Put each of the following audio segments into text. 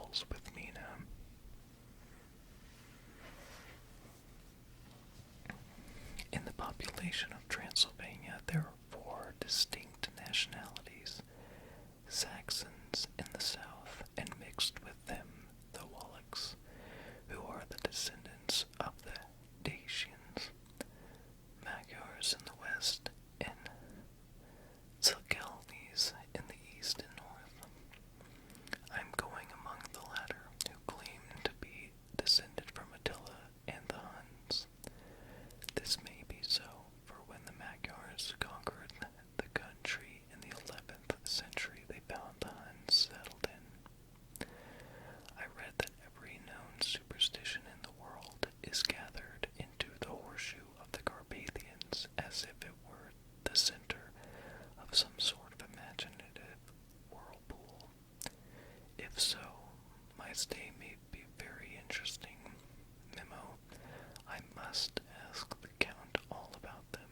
Tales with Mina. In the population of Transylvania, there are four distinct nationalities: Saxons in the south, and mixed with them the Wallachs, who are the descendants of the Dacians, Magyars in the west, and Zilgalnes in the east and north. I am going among the latter, who claim to be descended from Attila and the Huns. This may be so, for when the Magyars conquered the country in the 11th century, they found the Huns settled in. I read that every known superstition in the world is gathered into the horseshoe of the Carpathians, as if it were the center of some sort of imaginative whirlpool. If so, my stay may be very interesting. Memo: I must ask the Count all about them.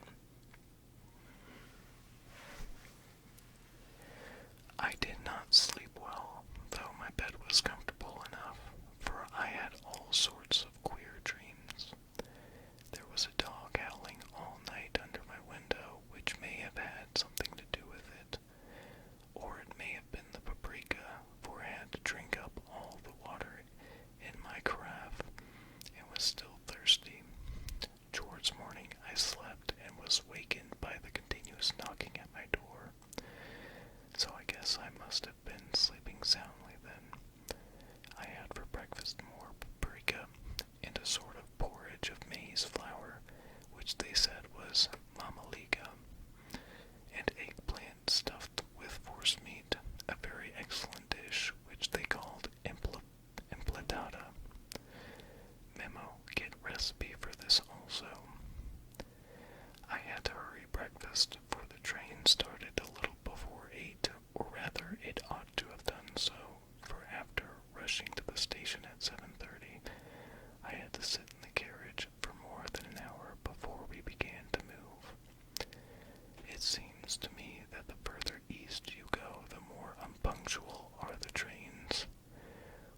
I did not sleep well, though my bed was comfortable enough, for I had all sorts of queer dreams. There was a dog howling all night under my window, which may have had something to do with it, or it may have been the paprika, for I had to drink up all the water in my carafe, and was still thirsty. Towards morning I slept, and was wakened by the continuous knocking at my door. So I guess I must have been sleeping soundly then. I had for breakfast more paprika, and a sort of porridge of maize flour, which they said was mamaliga, and eggplant stuffed with forcemeat, a very excellent dish, which they called impletata. Memo: get recipe for this also. I had to hurry breakfast, for the train started a little before 8, or rather it ought to have done so, for after rushing to the station at 7:30, I had to sit in the carriage for more than an hour before we began to move. It seems to me that the further east you go, the more unpunctual are the trains.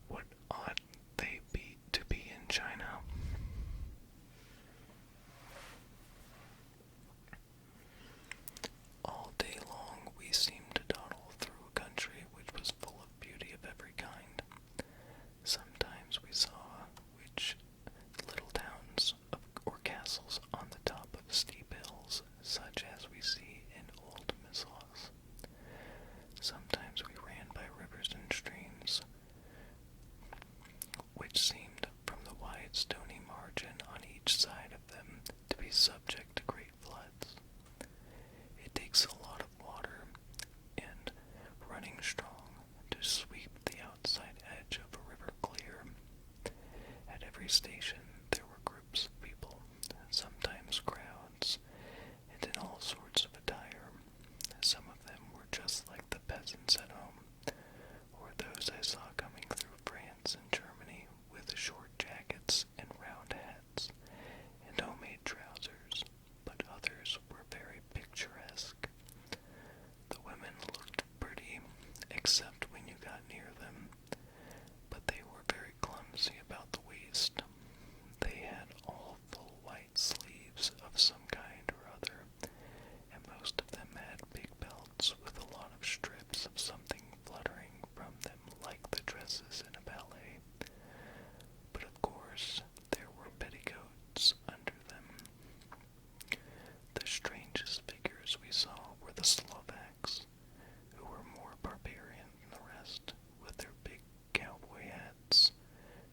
What ought they be to be in China? All day long we seemed to dawdle through a country which was full of beauty of every kind. Sometimes we saw which little towns or castles on the top of steep hills, such as we see in old Missos. Sometimes we ran by rivers and streams, which seemed, from the wide stony margin on each side of them, to be subject to great floods. It takes a lot of water and running strong to sweep the outside edge of a river clear. At every station there were groups of people, sometimes crowds, and in all sorts of attire. Some of them were just like the peasants at home, or those I saw coming through France and Germany with short jackets and round hats and homemade trousers, but others were very picturesque. The women looked pretty, except when you got near them, but they were very clumsy about the waist. They had all full white sleeves of some kind or other, and most of them had big belts with a lot of strips of something fluttering from them like the dresses in a ballet. But of course there were petticoats under them. The strangest figures we saw were the Slovaks, who were more barbarian than the rest, with their big cowboy hats,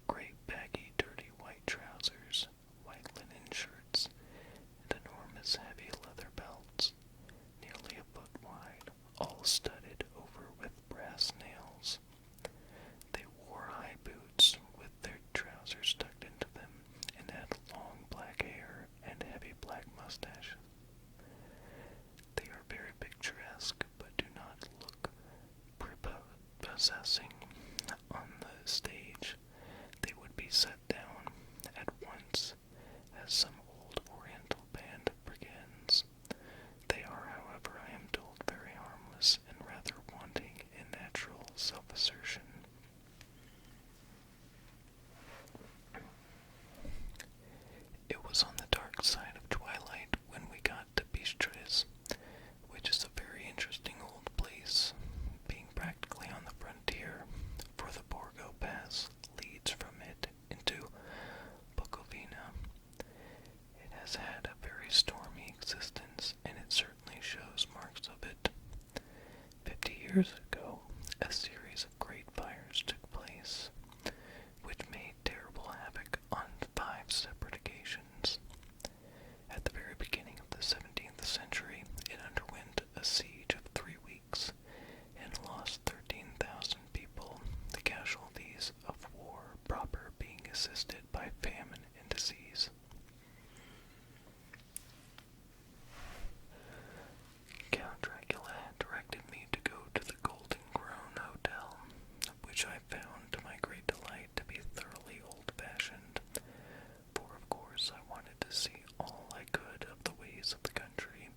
great baggy dirty white trousers, white linen shirts, and enormous heavy leather belts, nearly a foot wide, all studded over with brass nails. They wore high boots with their trousers tucked into them, and had long black hair and heavy black mustaches. They are very picturesque, but do not look prepossessing. On the stage, they would be set down at once as some old oriental band of brigands. They are, however, I am told, very harmless and years ago, a series of great fires took place, which made terrible havoc on 5 separate occasions. At the very beginning of the 17th century, it underwent a siege of 3 weeks and lost 13,000 people, the casualties of war proper being assisted by famine and disease. Count Dracula had directed me to go to the Golden Crown Hotel, which I found to my great delight to be thoroughly old-fashioned, for of course I wanted to see all I could of the ways of the country.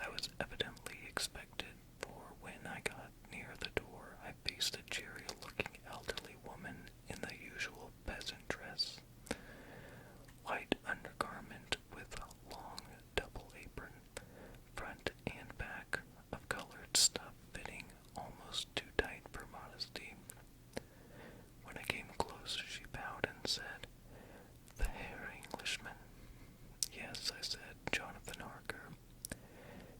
I was evidently expected, for when I got near the door I faced a cheery-looking elderly woman in the usual peasant dress, white undergarment with long double apron, front and back of colored stuff fitting almost too tight for modesty. When I came close, she bowed and said, "The Herr Englishman." "Yes," I said, "Jonathan Harker."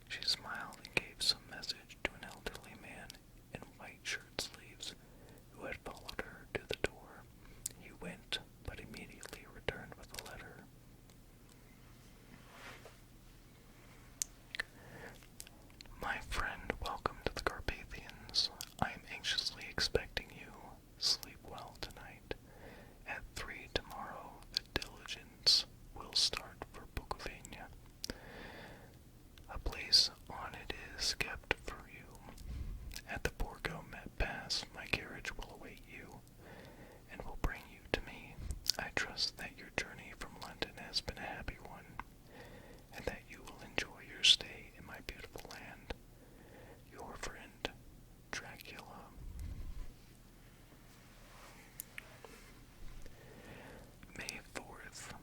She smiled and gave some message to an elderly man in white shirt sleeves who had followed her to the door. He went, but immediately returned with a letter. "My friend, welcome to the Carpathians. I am anxiously expecting you. Sleep well tonight. At 3 tomorrow, the diligence will start for Bukovina. A place on it is kept for you. At the Borgo Pass, my carriage will await you, and will bring you to me. I trust that your journey from London has been a happy one, and that you will enjoy your stay in my beautiful land. Your friend, Dracula." May 4th.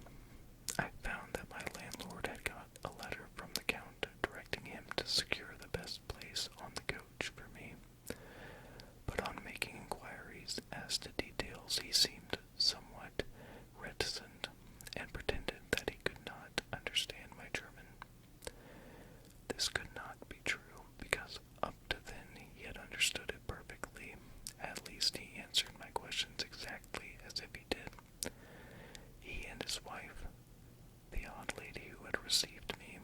I found that my landlord had got a letter from the Count directing him to secure the best place on the coach for me, but on making inquiries as to details he seemed somewhat reticent, and pretended that he could not understand my German. This could not be true, because up to then he had understood it perfectly. At least he answered my questions exactly as if he did. He and his wife, the odd lady who had received me,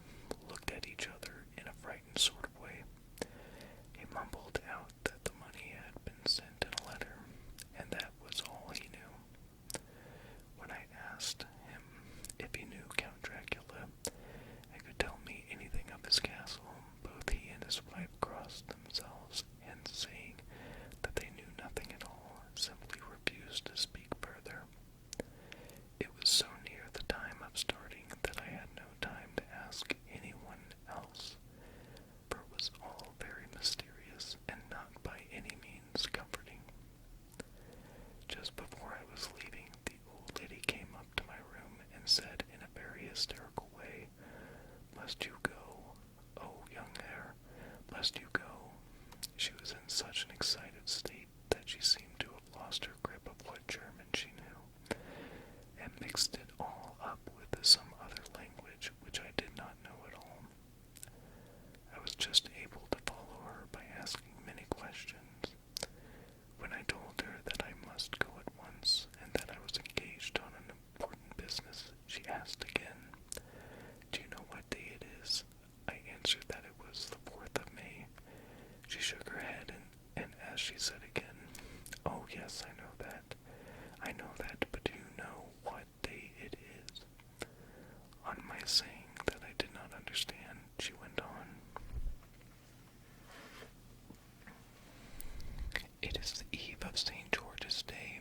looked at each other in a frightened sort of way. He mumbled out that the money had been sent in a letter, and that was all he knew. When I asked him if he knew Count Dracula and could tell me anything of his castle, both he and his wife crossed themselves, and saying that they knew nothing at all, simply refused to speak further. It was so near the time of starting that I had no time to ask anyone else, for it was all very mysterious and not by any means comforting. Just before I was leaving, the old lady came up to my room and said in a very hysterical way, "Must you go? Oh, young Herr, must you go?" She was in such an excited state that she seemed to have lost her grip of what German she knew, and mixed it all up with some other language which I did not know at all. I was just able to follow her by asking many questions. When I told her that I must go at once, and that I was engaged on an important business, she asked again, "Do you know what day it is?" I answered that it was the 4th of May. She shook her head, and as she said again, "Oh yes, I know that. I know that, but do you know what day it is?" On my saying that I did not understand, she went on, "It is the eve of St. George's Day.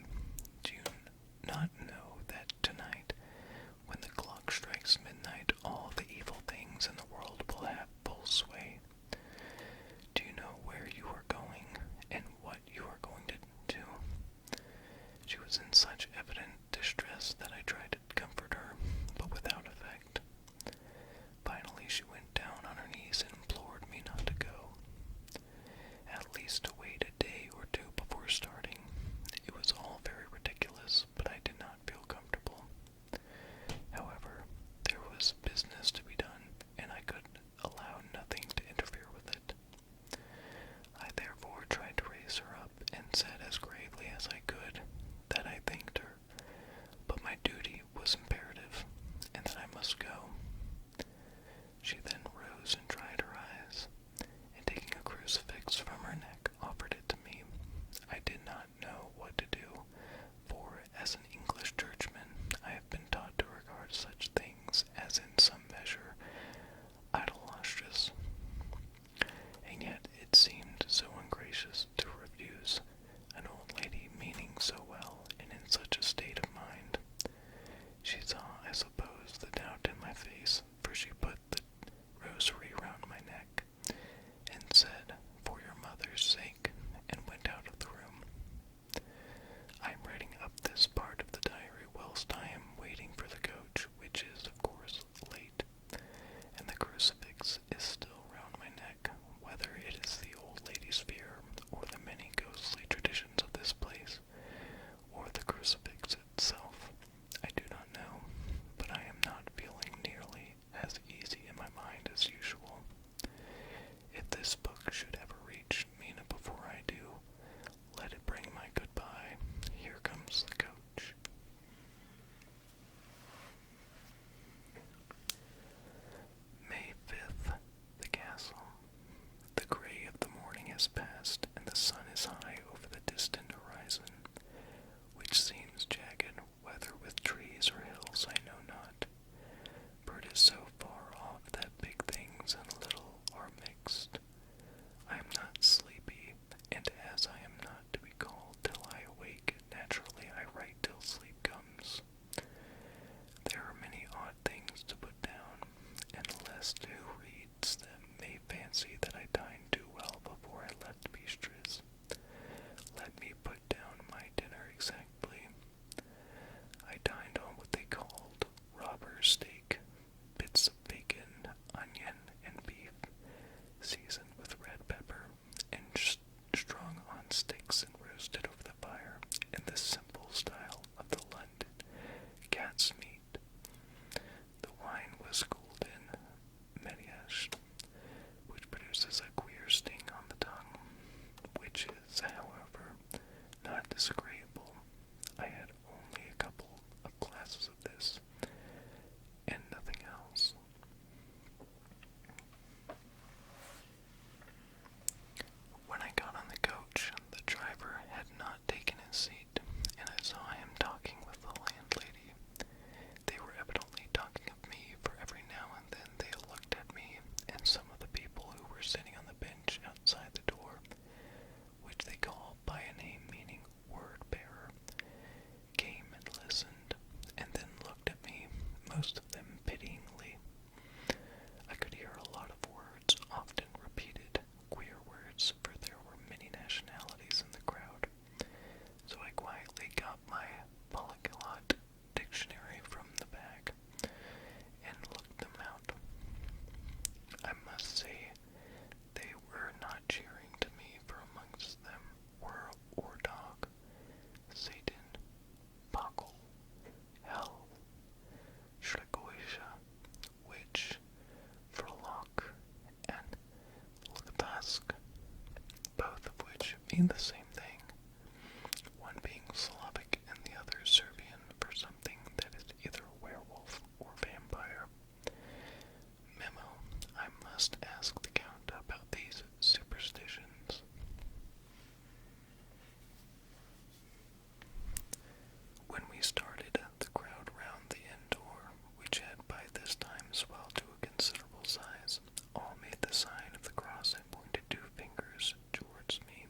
Do you not know that tonight, when the clock strikes midnight, all the evil things in the world will have full sway? Do you know where you are going, and what you are going to do?" She was in such evident distress that I tried to comfort her, but without effect. Finally she went down on her knees and implored me not to go, at least to wait a day or two before crucifix from her neck, offered it to me. I did not know what to do, for as an English churchman, I have been taught to regard such things as in some measure idolatrous, and yet it seemed so ungracious to refuse an old lady meaning so well and in such a state of mind. She saw, I suppose, the doubt in my face, for she put the rosary round my neck, and said, "For your mother's sake," and went out of the room. I am writing up this part of the diary whilst I am waiting for the coach, which is, of course, late, and the crucifix is still round my neck. Whether it is the old lady's fear, or the many ghostly traditions of this place, or the crucifix itself, I do not know, but I am not feeling nearly as easy in my mind as usual. If this book should ever reach Mina before I do, let it bring my goodbye. Here comes the coach. May 5th, the castle. The gray of the morning has passed, and the sun is high over the distant horizon, which seems jagged, whether with trees or hills I know not, for it is so far off that big things and little are mixed. I am not sleepy, and as I am not to be called till I awake, naturally I write till sleep comes. There are many odd things to put down, and lest who reads them may fancy that I dined too well before I left Beatrice, let me put down my dinner exactly. I dined on what they called robber's steak, bits of bacon, onion, and beef, seasoned with red pepper, and strung on sticks and roasted over the fire in the simple style of the London cat's meat. The wine was cooled in Mediash, which produces a queer sting on the tongue, which is, however, not disagreeable. I had only a couple of glasses of this, and nothing else. When I got on the coach, the driver had not taken his seat, and I saw him talking with the landlady. They were evidently talking of me, for every now and then they looked at me, and some of the people who were sitting on the bench outside the door, which they call by a name meaning word-bearer, came and listened, and then looked at me, most of them pityingly. I could hear a lot of words, often repeated, queer words, for there were many nationalities in the crowd. So I quietly got my polyglot dictionary from the bag and looked them out. I must say they were not cheering to me, for amongst them were Ordog, Satan, Buckle, Hell, Shregoisha, Witch, Verloc, and Lugdask, both of which mean the same thing, one being Slavic and the other Serbian for something that is either werewolf or vampire. Memo: I must ask the Count about these superstitions. When we started, the crowd round the inn door, which had by this time swelled to a considerable size, all made the sign of the cross and pointed two fingers towards me.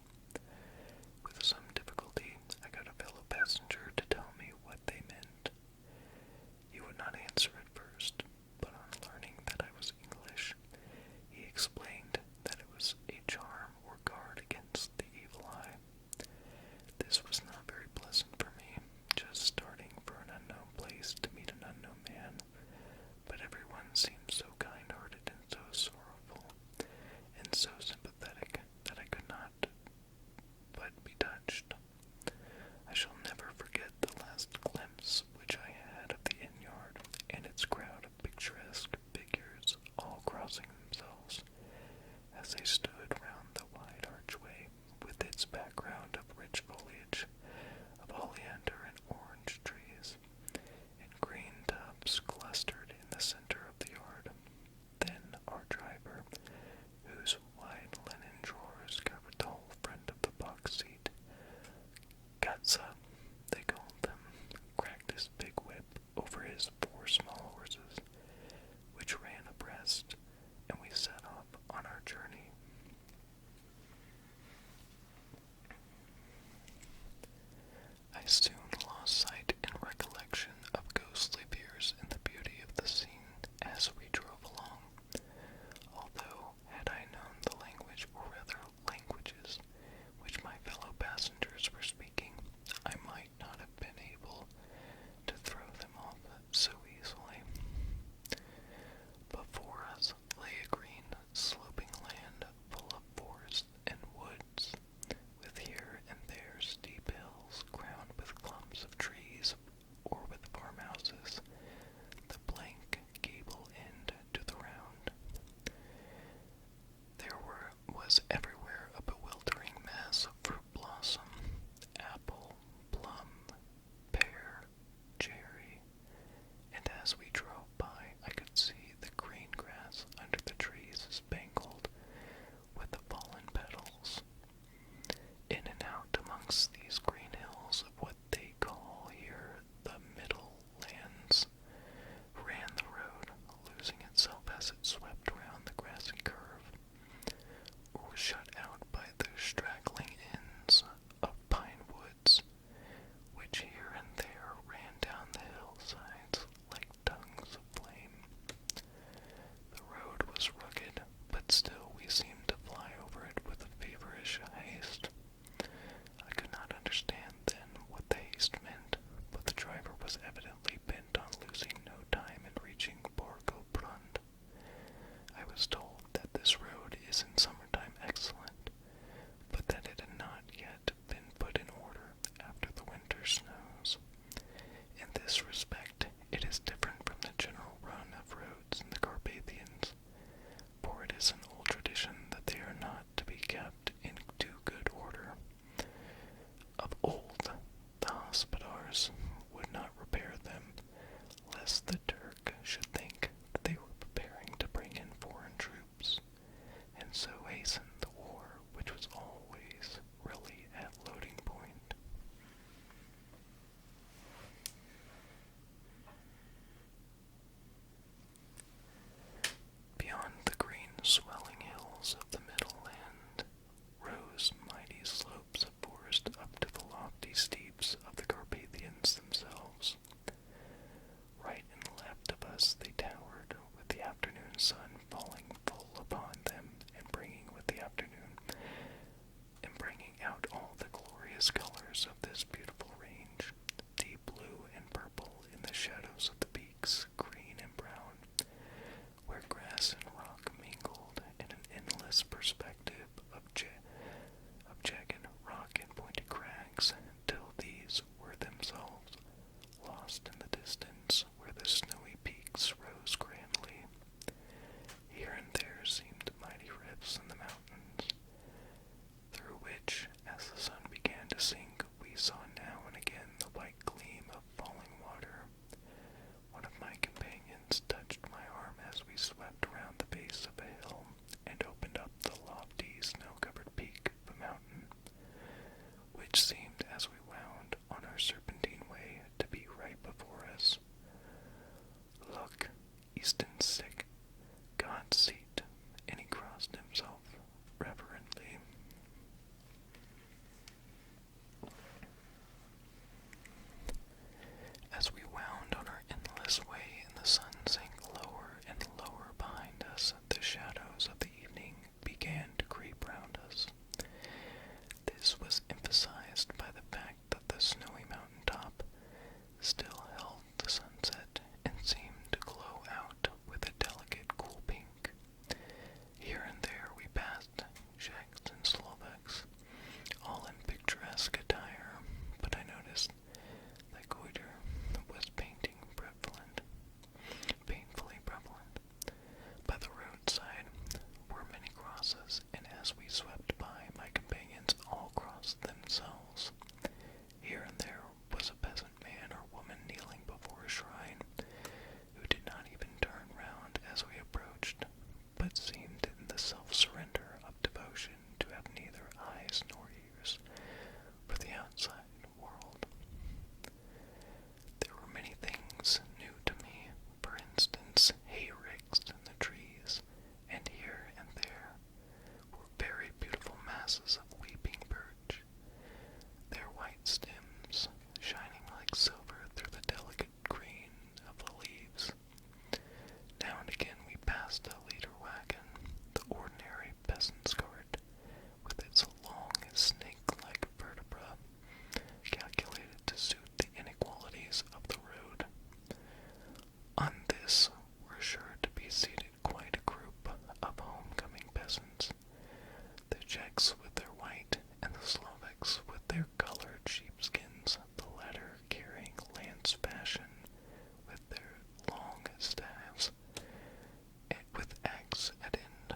Czechs with their white, and the Slovaks with their colored sheepskins, the latter carrying lance fashion with their long staves, and with axe at end.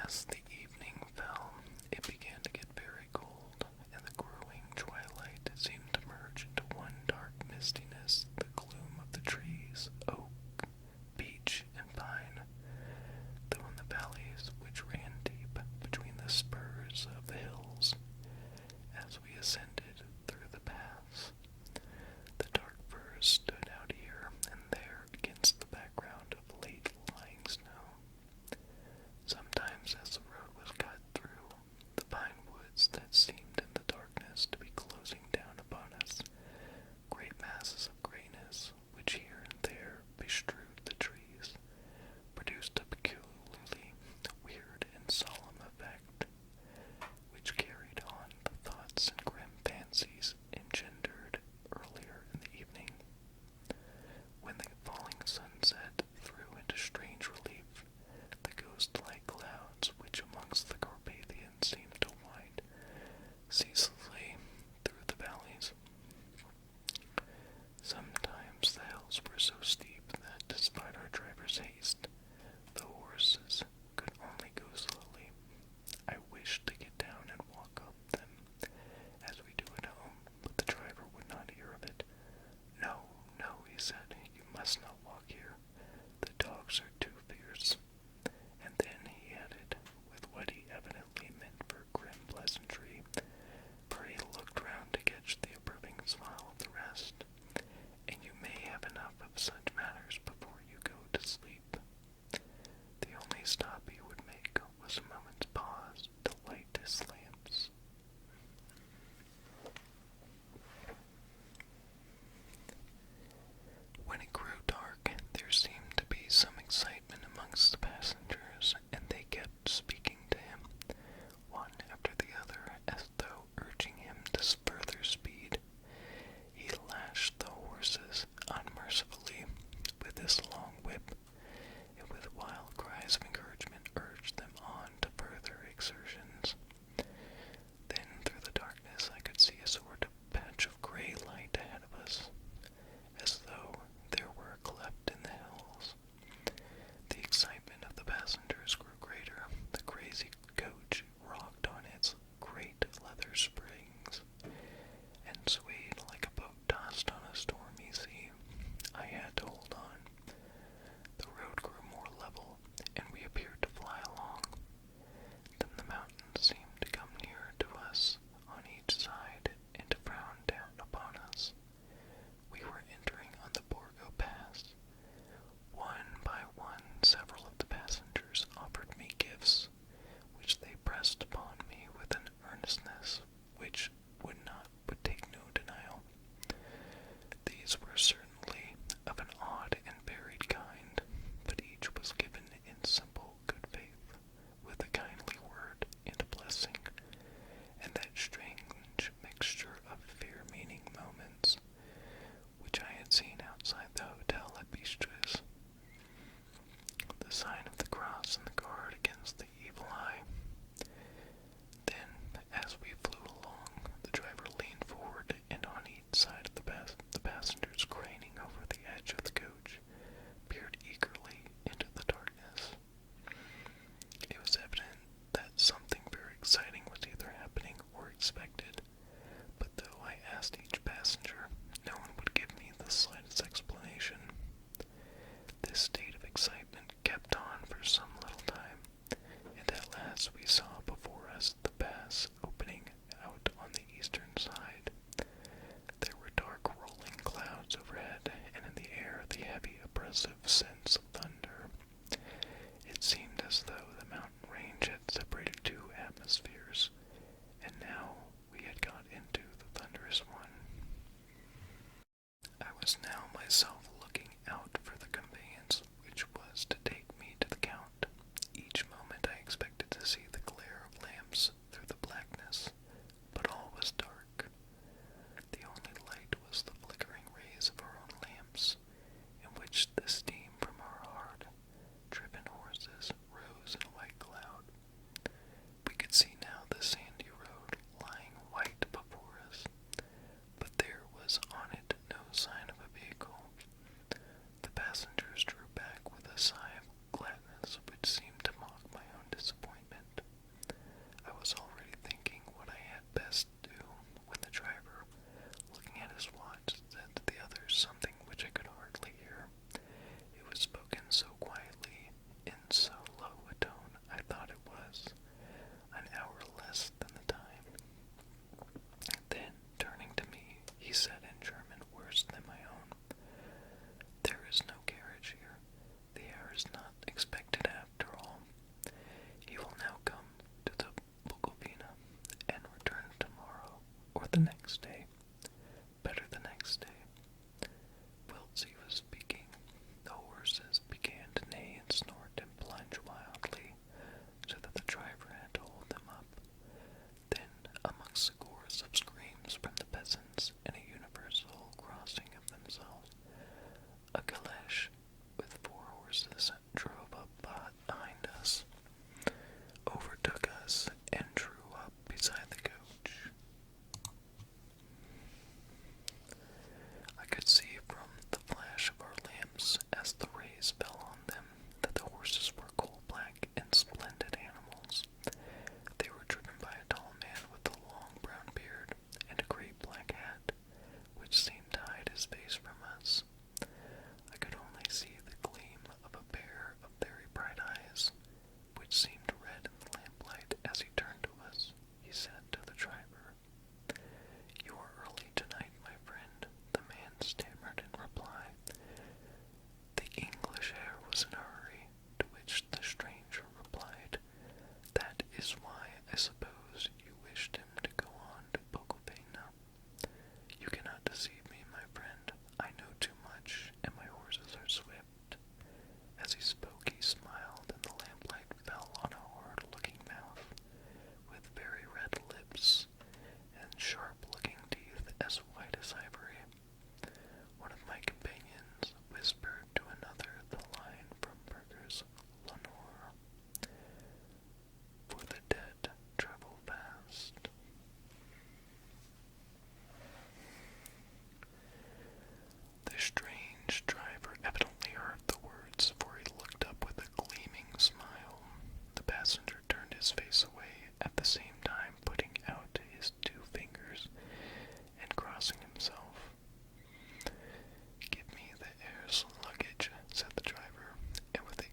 As the evening fell, it began to get very cold, and the growing twilight seemed to merge into one dark mistiness, the gloom of the trees, oak, beech, and pine, though in the valleys which ran deep between the spurs of the hills, as we ascended through the paths, the dark firs stood out here and there against the background of late-lying snow. Sometimes as the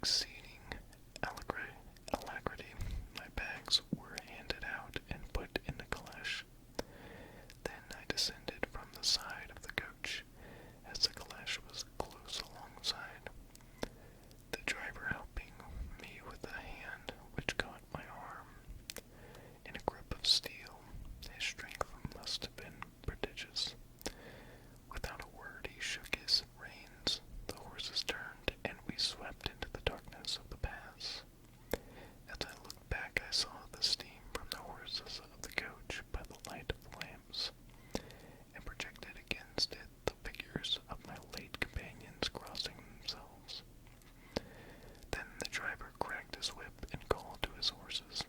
exceeding alacrity, my bags were handed out and put in the calash. Then I descended from the side of the coach, as the calash was close alongside, the driver helping me with a hand which caught my arm in a grip of steel. His strength must have been prodigious. Without a word, he shook his reins. The horses turned, and we swept into the darkness of the pass. As I looked back, I saw the steam from the horses of the coach by the light of the lamps, and projected against it the figures of my late companions crossing themselves. Then the driver cracked his whip and called to his horses,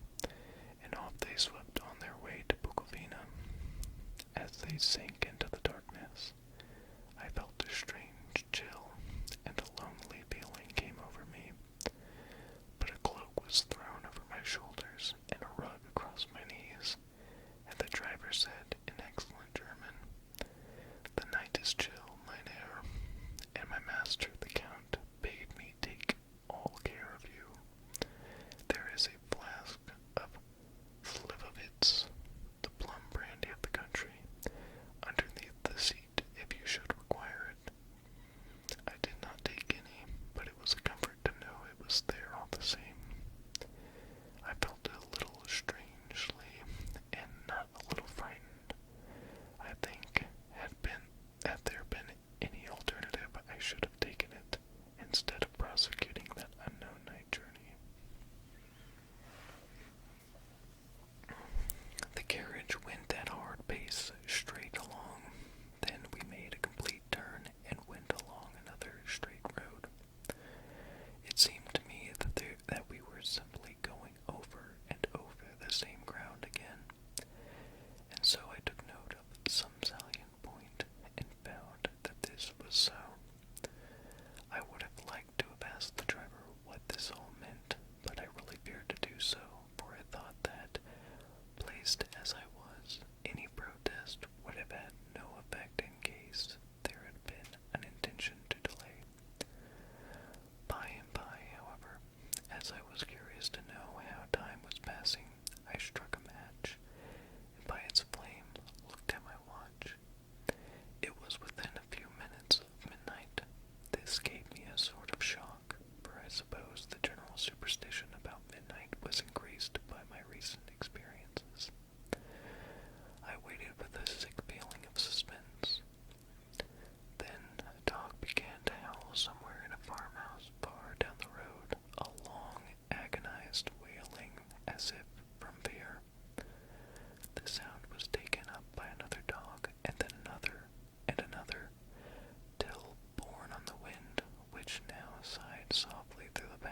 and off they swept on their way to Bukovina. As they sank into the darkness, I felt a strange chill, and a lonely feeling came over me. But a cloak was thrown over my shoulders, and a rug across my knees, and the driver said in excellent German, "The night is chill, mein Herr, and my master, the Count, bade me take all care of you. There is a flask of Slivovitz, the plum brandy of the country, underneath the seat if you should require it." I did not take any, but it was a comfort to know it was there all the same. I felt a little strangely, and not a little frightened. I think, had there been any alternative, I should have taken it, instead of prosecuting that unknown night journey. The carriage went at a hard pace straight along. Then we made a complete turn and went along another straight road. It seemed to me that we were simply going over and over the same ground again, and so I took note of some salient point and found that this was so. I would have liked to have asked the driver what this all meant, but I really feared to do so, for I thought that, placed as I was, any protest would have had no effect in case there had been an intention to delay. By and by, however, as I was curious to know how time was passing, I struck a match, and by its flame looked at my watch. It was within a few minutes of midnight. This gave me a sort of shock, for I suppose the general superstition about midnight was increased by my recent experiences. I waited with a sick feeling of suspense. Then a dog began to howl somewhere in a farmhouse far down the road, a long, agonized wailing, as if from fear. The sound was taken up by another dog, and then another, and another, till, borne on the wind, which now sighed softly through the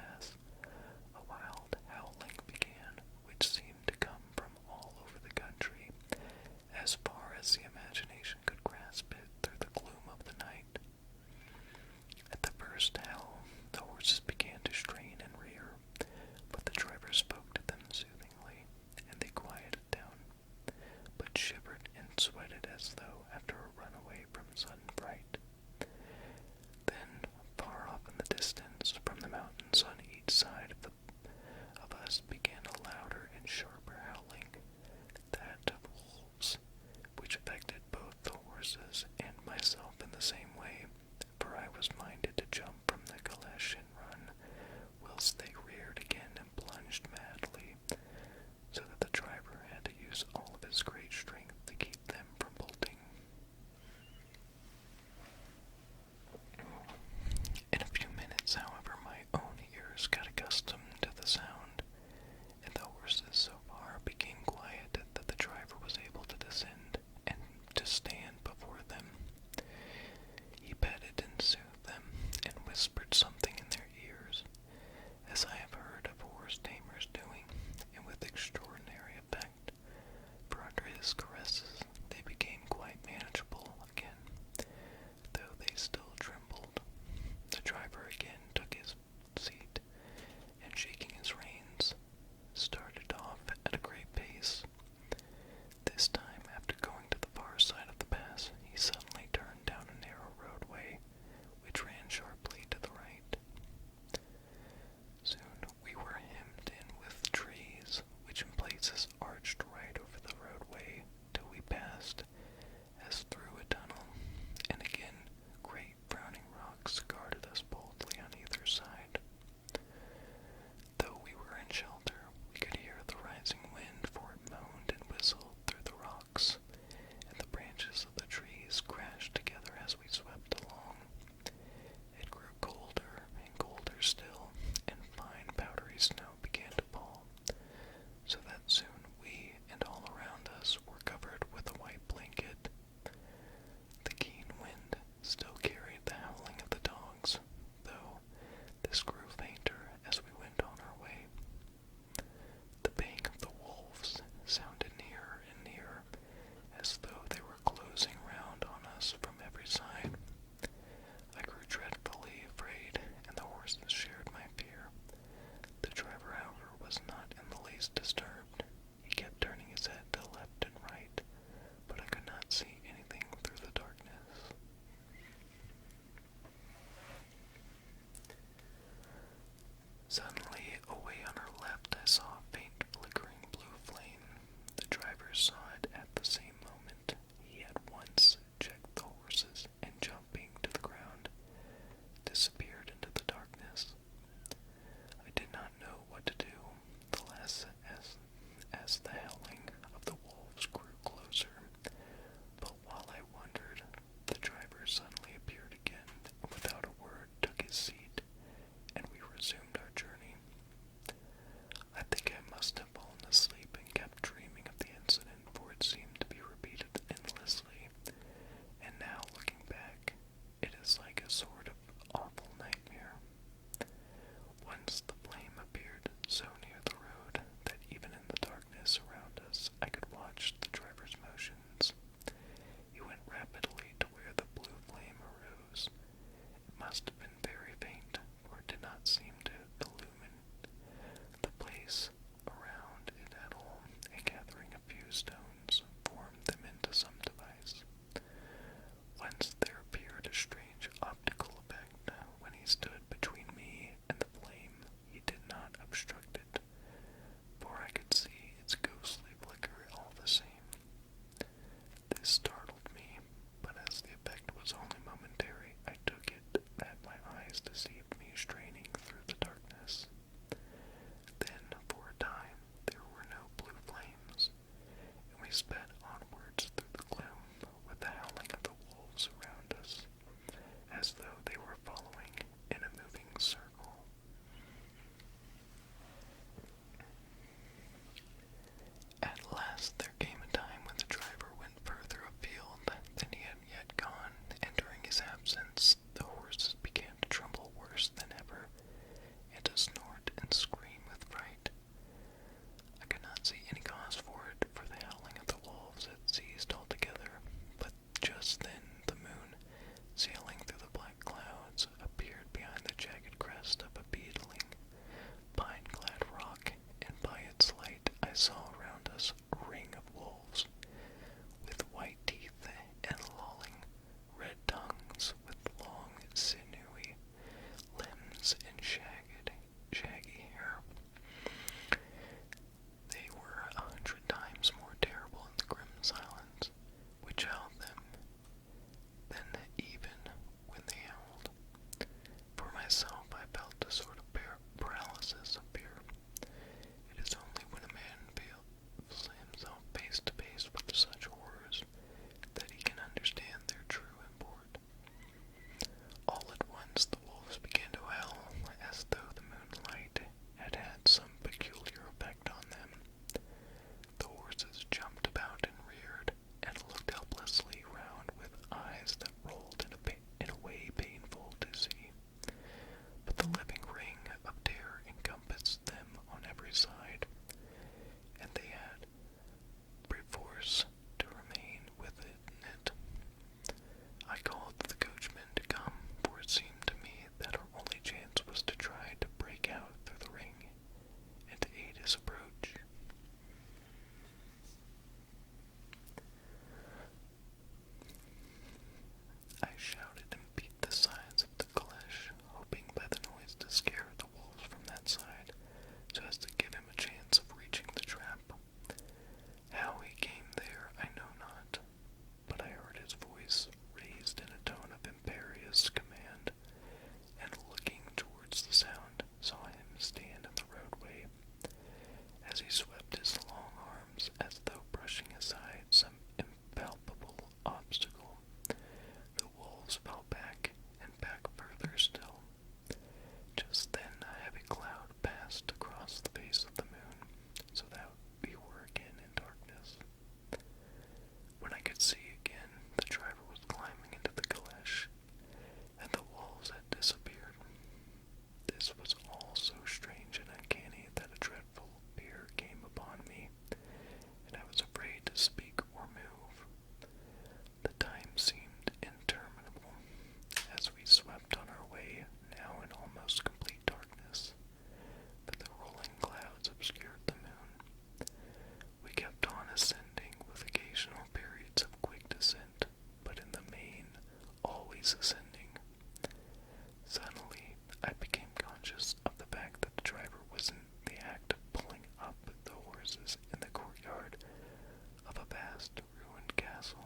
castle,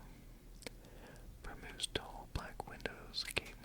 from whose tall black windows came